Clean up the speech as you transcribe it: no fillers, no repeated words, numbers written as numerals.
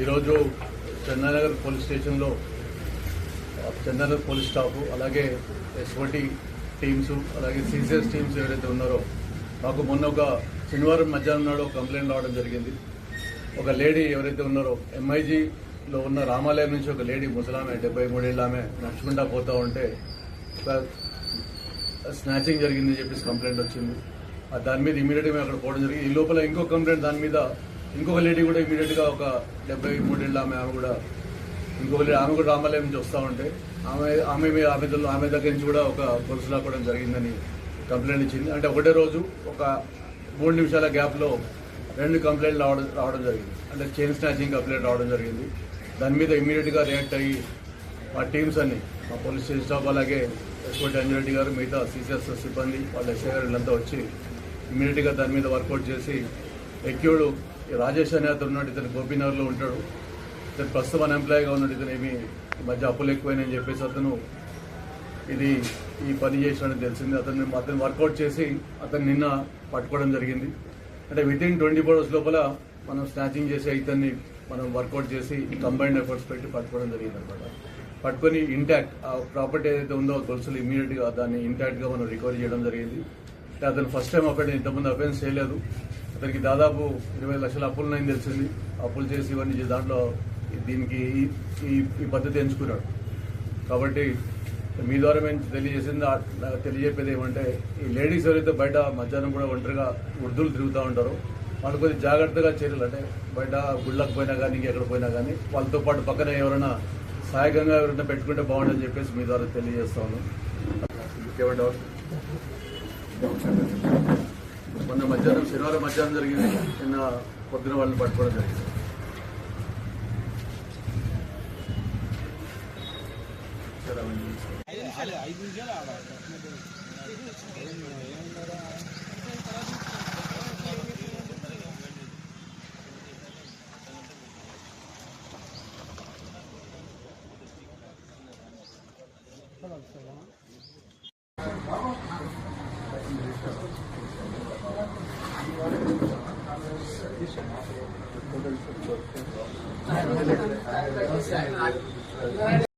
ఈరోజు చందానగర్ పోలీస్ స్టేషన్లో Chandanagar police staff అలాగే ఎస్ఓటీ టీమ్స్ అలాగే సిసిఎస్ టీమ్స్ ఎవరైతే ఉన్నారో మాకు మొన్న ఒక శనివారం మధ్యాహ్నం నాడు కంప్లైంట్ రావడం జరిగింది. ఒక లేడీ ఎవరైతే ఉన్నారో ఎంఐజీలో ఉన్న రామాలయం నుంచి ఒక లేడీ ముసలామె 73 ఏళ్ళ ఆమె నడుచుకుంటా పోతూ ఉంటే ఒక స్నాచింగ్ జరిగిందని చెప్పేసి కంప్లైంట్ వచ్చింది. దాని మీద ఇమీడియట్గా మేము అక్కడ పోవడం జరిగింది. ఈ లోపల ఇంకో కంప్లైంట్ దాని మీద ఇంకొక లేడీ కూడా ఇమీడియట్గా ఒక 73 ఏళ్ళ ఆమె కూడా ఇంకొక లేడీ ఆమె కూడా రామాలయం నుంచి వస్తూ ఉంటే ఆమె దగ్గర నుంచి కూడా ఒక గొలుసు లాక్కోవడం జరిగిందని కంప్లైంట్ ఇచ్చింది. అంటే ఒకటే రోజు ఒక 3 నిమిషాల గ్యాప్లో 2 కంప్లైంట్లు రావడం జరిగింది. అంటే చైన్ స్నాచింగ్ కంప్లైంట్ రావడం జరిగింది. దాని మీద ఇమీడియట్గా రియాక్ట్ అయ్యి మా టీమ్స్ అన్ని మా పోలీస్ స్టేషన్ స్టాఫ్ అలాగే ఎస్ఓటీ అంజిరెడ్డి గారు మిగతా సిసిఎస్ సిబ్బంది వాళ్ళ ఎస్ఐ గారు వీళ్ళంతా వచ్చి ఇమీడియట్గా దాని మీద వర్కౌట్ చేసి ఎక్యూడు రాజేష్ అనే అతను ఉన్నాడు. ఇతను గోపీనగర్లో ఉంటాడు. ఇతను ప్రస్తుతం అన్ఎంప్లాయ్గా ఉన్నాడు. ఇతను ఏమి ఈ మధ్య అప్పులు ఎక్కువైనాయని చెప్పేసి అతను ఈ పని చేసినట్టు తెలిసింది. అతను వర్కౌట్ చేసి అతను నిన్న పట్టుకోవడం జరిగింది. అంటే వితిన్ 24 hours లోపల మనం స్నాచింగ్ చేసి ఇతన్ని మనం వర్కౌట్ చేసి కంబైన్డ్ ఎఫర్ట్స్ పెట్టి పట్టుకోవడం జరిగింది అనమాట. పట్టుకొని ఇంటాక్ట్ ఆ ప్రాపర్టీ ఏదైతే ఉందో గొలుసులు ఇమీడియట్గా దాన్ని ఇంటాక్ట్గా మనం రికవరీ చేయడం జరిగింది. అంటే అతను ఫస్ట్ టైం అఫెండ్, ఇంతకుముందు అఫెన్స్ చేయలేదు. అతనికి దాదాపు 20 లక్షల అప్పులు ఉన్నాయని తెలిసింది. అప్పులు చేసి ఇవన్నీ దాంట్లో దీనికి ఈ పద్ధతి ఎంచుకున్నాడు. కాబట్టి మీ ద్వారా మేము తెలియజేపేది ఏమంటే ఈ లేడీస్ ఎవరైతే బయట మధ్యాహ్నం కూడా ఒంటరిగా వృద్ధులు తిరుగుతూ ఉంటారో వాళ్ళు కొద్దిగా జాగ్రత్తగా చర్యలు, అంటే బయట గుళ్ళకు పోయినా కానీ ఇంకెక్కడ పోయినా కానీ వాళ్ళతో పాటు పక్కన ఎవరైనా సహాయకంగా ఎవరైనా పెట్టుకుంటే బాగుంటుందని చెప్పేసి మీ ద్వారా తెలియజేస్తా ఉన్నాం. మొన్న మధ్యాహ్నం శనివారం మధ్యాహ్నం జరిగింది. నిన్న పొద్దున వాళ్ళని పట్టుకోవడం జరిగింది.